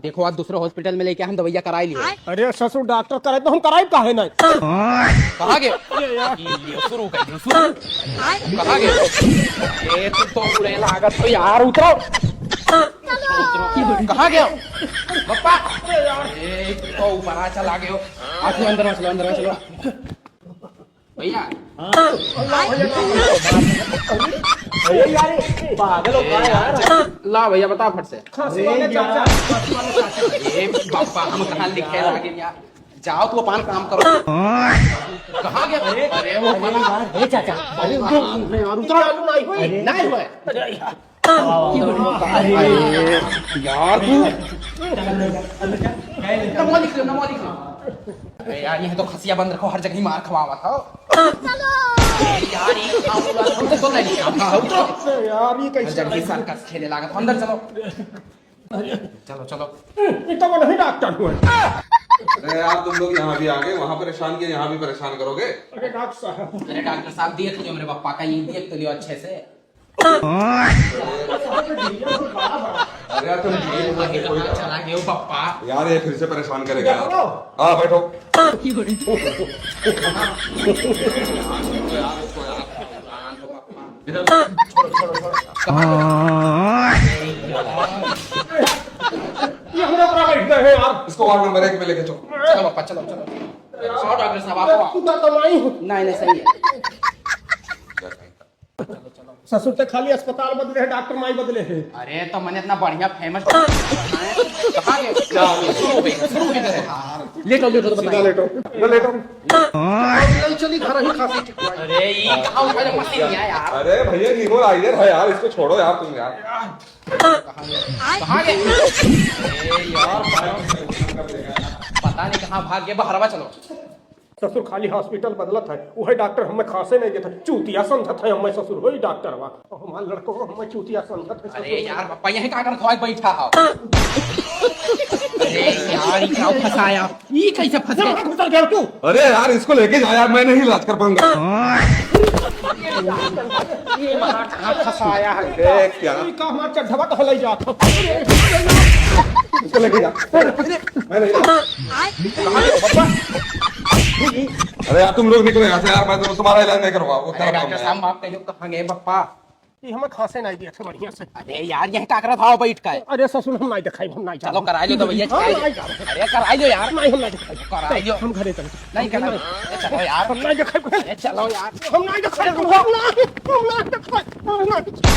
देखो आज दूसरे हॉस्पिटल में लेके हम दवाइया कराई लिए। अरे ससुर डॉक्टर करे तो हम कराई काहे नहीं। कहाँ गए ये शुरू कर दियो शुरू। कहाँ गए ये तो उड़े लागत तो यार उतरो। कहाँ गया पप्पा? ए तो ऊपर आ चला गए हो। आखिर अंदर में चलो अंदर में चलो भैया। पागल हो गया यार। ला भैया बता फट से। खांसी वाले चाचा। ए पापा हम कहाँ लिखे लागे यार। जाओ तू अपन काम करो। कहाँ गया? अरे वो अरे चाचा यार उतरो नहीं हुआ यार तू नमो लिख लो नमो लिख लो। अरे यार ये तो खसिया बंद रखो हर जगह ही मार खवावा था। यार ये काम तो नहीं था उतरो यार ये हर कैसे जगह ही सर्कस खेले लागत अंदर चलो चलो चलो। इतना वो नहीं डॉक्टर हुआ। अरे यार तुम लोग यहाँ भी आ गए, वहाँ परेशान किए, यहाँ भी परेशान करोगे। अरे डॉक्टर साहब। अरे डॉक्टर साहब देख लियो मेरे पापा का ये देख तो लियो अच्छे से। अरे यार तुम चला गए हो पापा। यार ये फिर से परेशान करेगा। हाँ बैठो। ये हमरा पूरा बैठ गए हैं यार। इसको वार्ड नंबर 1 में लेके चलो। चलो पापा चलो चलो चलो डॉक्टर साहब आप आओ। कुत्ता तो नहीं हूँ। नहीं नहीं सही है। ससुर तो खाली अस्पताल बदले है डॉक्टर माई बदले है। अरे तो मैंने इतना बढ़िया फेमस कहाँ गए? शुरू हो गई लेटो लेटो तो सीधा बताइए। लेटो लेटो। नहीं चली घर ही खांसी ठीक हुआ। अरे ये कहाँ उठा जो मशीन नहीं है यार। अरे भैया लीवर आइए है यार, इसको छोड़ो यार तुम यार। कहाँ गए? अरे यार पता नहीं कहाँ भाग गए। बहरवा चलो। ससुर खाली हॉस्पिटल बदलत है वही डॉक्टर हमें खांसे नहीं देता चूतिया समझत है हमें ससुर वही डॉक्टर हुआ हमारे लड़कों को हमें चूतिया समझत है। अरे यार पापा यहीं कहाँ कर खवाए बैठा हो। अरे यार ये क्या फंसाया? ये कैसे फंस गए? घुसल गया तू। अरे यार इसको लेके जा यार, मैं नहीं इलाज कर पाऊंगा। ये महा कहाँ फंसाया है? देख क्या का हमारा चढ़वा तो हलाई जाता। इसको लेके जा। मैं नहीं। अरे यार तुम लोग निकलो यहाँ से यार, मैं तो तुम्हारा इलाज नहीं करवा वो अरे डॉक्टर साहब आप कहियो कहाँ गए पप्पा? ये हमें खांसे नहीं दिया था बढ़िया से। अरे यार यहीं का कर था बैठ का। अरे ससुर हम नहीं दिखाई हम नहीं चलो करा लो तो भैया। हम नहीं जा रहे। अरे करा लो यार। नहीं हम नहीं दिखाई करा लो। हम घरे चले। नहीं करा चलो यार। हम नहीं दिखाई अरे चलो यार। हम नहीं दिखाई हम नहीं दिखाई हम नहीं दिखाई